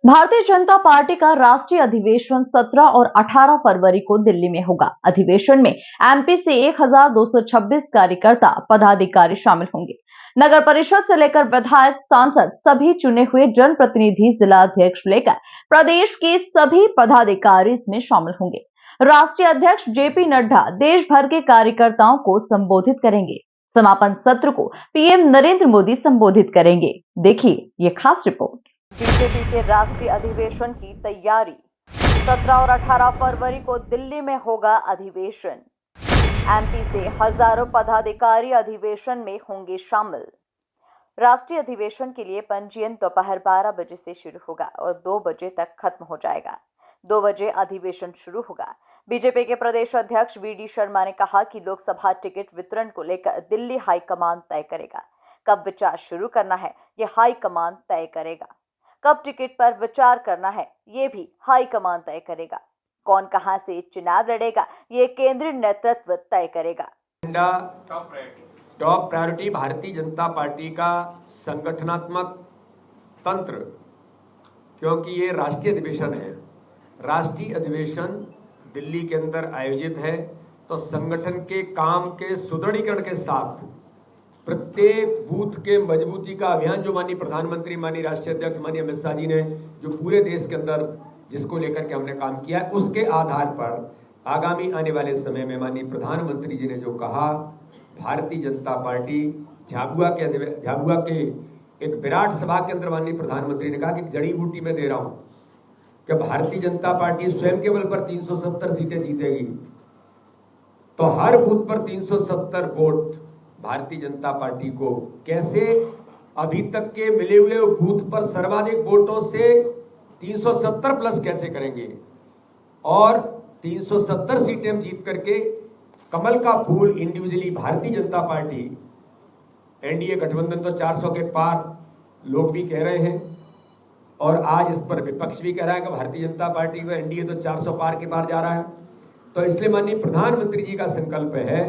Bharatiya Janata party का राष्ट्रीय अधिवेशन 17 और 18 फरवरी को दिल्ली में होगा। अधिवेशन में एमपी से 1226 कार्यकर्ता पदाधिकारी शामिल होंगे। नगर परिषद से लेकर विधायक, सांसद, सभी चुने हुए जनप्रतिनिधि, जिला अध्यक्ष लेकर प्रदेश के सभी पदाधिकारी इसमें शामिल होंगे। राष्ट्रीय अध्यक्ष जेपी नड्डा देश भर के कार्यकर्ताओं को संबोधित करेंगे। समापन सत्र को पीएम नरेंद्र मोदी संबोधित करेंगे। देखिए ये खास रिपोर्ट। बीजेपी के राष्ट्रीय अधिवेशन की तैयारी। 17 और 18 फरवरी को दिल्ली में होगा अधिवेशन। एमपी से हजारों पदाधिकारी अधिवेशन में होंगे शामिल। राष्ट्रीय अधिवेशन के लिए पंजीयन दोपहर 12 बजे से शुरू होगा और 2 बजे तक खत्म हो जाएगा। 2 बजे अधिवेशन शुरू होगा। बीजेपी के प्रदेश अध्यक्ष वीडी शर्मा ने कहा कि लोकसभा टिकट वितरण को लेकर दिल्ली हाईकमान तय करेगा। कब विचार शुरू करना है, ये हाईकमान तय करेगा। कब टिकट पर विचार करना है, ये भी हाईकमान तय करेगा। कौन कहां से चुनाव लड़ेगा, ये केंद्रीय नेतृत्व तय करेगा। Top priority Bharatiya Janata party का संगठनात्मक तंत्र, क्योंकि ये राष्ट्रीय अधिवेशन है। राष्ट्रीय अधिवेशन दिल्ली के अंदर आयोजित है, तो संगठन के काम के सुदृढ़ीकरण के साथ प्रत्येक बूथ के मजबूती का अभियान जो माननीय प्रधानमंत्री, माननीय राष्ट्रीय अध्यक्ष माननीय अमित शाह जी ने जो पूरे देश के अंदर जिसको लेकर के हमने काम किया है, उसके आधार पर आगामी आने वाले समय में माननीय प्रधानमंत्री जी ने जो कहा, भारतीय जनता पार्टी झाबुआ के एक विराट सभा के अंदर माननीय प्रधानमंत्री ने कहा कि जड़ी बूटी में दे रहा हूं कि भारतीय जनता पार्टी स्वयं के बल पर 370 सीटें जीतेगी, तो हर बूथ पर 370 वोट भारतीय जनता पार्टी को कैसे अभी तक के मिले हुए बूथ पर सर्वाधिक वोटों से 370 प्लस कैसे करेंगे और 370 सीटें हम जीत करके कमल का फूल individually Bharatiya Janata party, NDA गठबंधन तो 400 के पार लोग भी कह रहे हैं और आज इस पर विपक्ष भी कह रहा है कि भारतीय जनता पार्टी व एनडीए तो 400 पार के पार जा रहा है। तो इसलिए माननीय प्रधानमंत्री जी का संकल्प है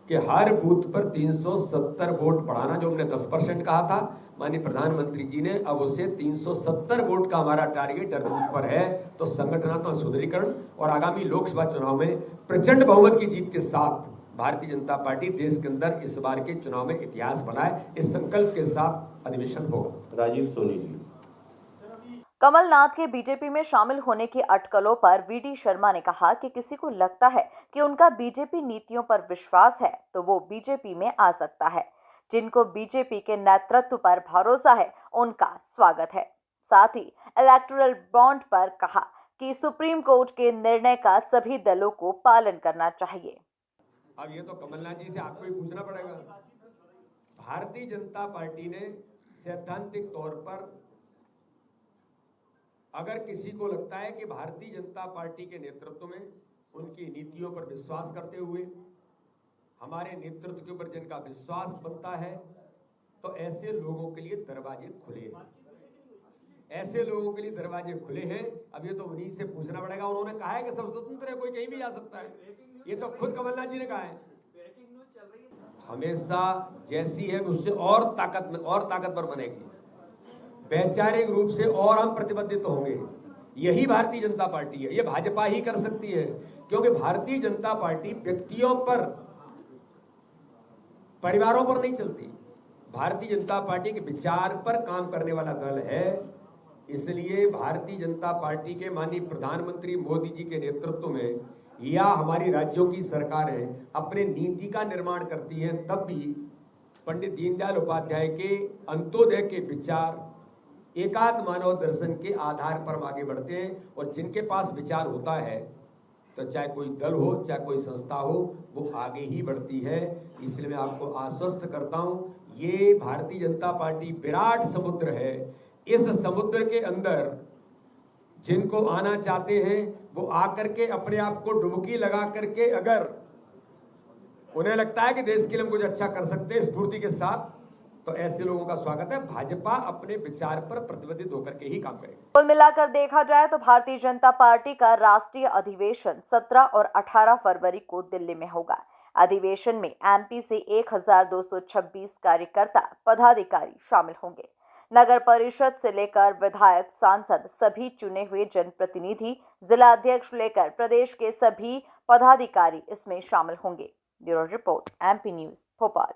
कि हर बूथ पर 370 वोट बढ़ाना, जो हमने 10% कहा था, माननीय प्रधानमंत्री जी ने अब उसे 370 वोट का हमारा टारगेट हर बूथ पर है। तो संगठनात्मक सुदृढ़ीकरण और आगामी लोकसभा चुनाव में प्रचंड बहुमत की जीत के साथ भारतीय जनता पार्टी देश के अंदर इस बार के चुनाव में इतिहास बनाए, इस संकल्प के साथ अधिवेशन होगा। राजीव सोनी जी। कमलनाथ के बीजेपी में शामिल होने की अटकलों पर वीडी शर्मा ने कहा कि किसी को लगता है कि उनका बीजेपी नीतियों पर विश्वास है तो वो बीजेपी में आ सकता है। जिनको बीजेपी के नेतृत्व पर भरोसा है उनका स्वागत है। साथ ही इलेक्टोरल बॉन्ड पर कहा कि सुप्रीम कोर्ट के निर्णय का सभी दलों को पालन करना चाहिए। अब ये तो कमलनाथ जी से आपको ही पूछना पड़ेगा। भारतीय जनता पार्टी ने सैद्धांतिक तौर पर, अगर किसी को लगता है कि भारतीय जनता पार्टी के नेतृत्व में उनकी नीतियों पर विश्वास करते हुए हमारे नेतृत्व के ऊपर जिनका विश्वास बनता है, तो ऐसे लोगों के लिए दरवाजे खुले हैं। ऐसे लोगों के लिए दरवाजे खुले हैं। अब ये तो उन्हीं से पूछना पड़ेगा। उन्होंने कहा है कि सब स्वतंत्र है, कोई कहीं भी जा सकता है। ये तो खुद कमलनाथ जी ने कहा है। हमेशा जैसी है उससे और ताकतवर बनेगी, वैचारिक रूप से और हम प्रतिबद्धित होंगे। यही भारतीय जनता पार्टी है। ये भाजपा ही कर सकती है, क्योंकि भारतीय जनता पार्टी व्यक्तियों पर, परिवारों पर नहीं चलती। भारतीय जनता पार्टी के विचार पर काम करने वाला दल है। इसलिए भारतीय जनता पार्टी के माननीय प्रधानमंत्री मोदी जी के नेतृत्व में या हमारी राज्यों की सरकारें अपने नीति का निर्माण करती हैं, तब भी पंडित दीनदयाल उपाध्याय के अंत्योदय के विचार, एकात्म मानव दर्शन के आधार पर हम आगे बढ़ते हैं। और जिनके पास विचार होता है, तो चाहे कोई दल हो, चाहे कोई संस्था हो, वो आगे ही बढ़ती है। इसलिए मैं आपको आश्वस्त करता हूं, ये भारतीय जनता पार्टी विराट समुद्र है। इस समुद्र के अंदर जिनको आना चाहते हैं वो आकर के अपने आप को डुबकी लगा करके, अगर उन्हें लगता है कि देश के लिए हम कुछ अच्छा कर सकते हैं स्फूर्ति के साथ, तो ऐसे लोगों का स्वागत है। भाजपा अपने विचार पर प्रतिबद्ध होकर के ही काम करेगी। कुल मिलाकर देखा जाए तो भारतीय जनता पार्टी का राष्ट्रीय अधिवेशन 17 और 18 फरवरी को दिल्ली में होगा। अधिवेशन में एमपी से 1226 कार्यकर्ता पदाधिकारी शामिल होंगे। नगर परिषद से लेकर विधायक, सांसद, सभी चुने हुए जनप्रतिनिधि, जिला अध्यक्ष लेकर प्रदेश के सभी पदाधिकारी इसमें शामिल होंगे। Bureau report, MP news, Bhopal.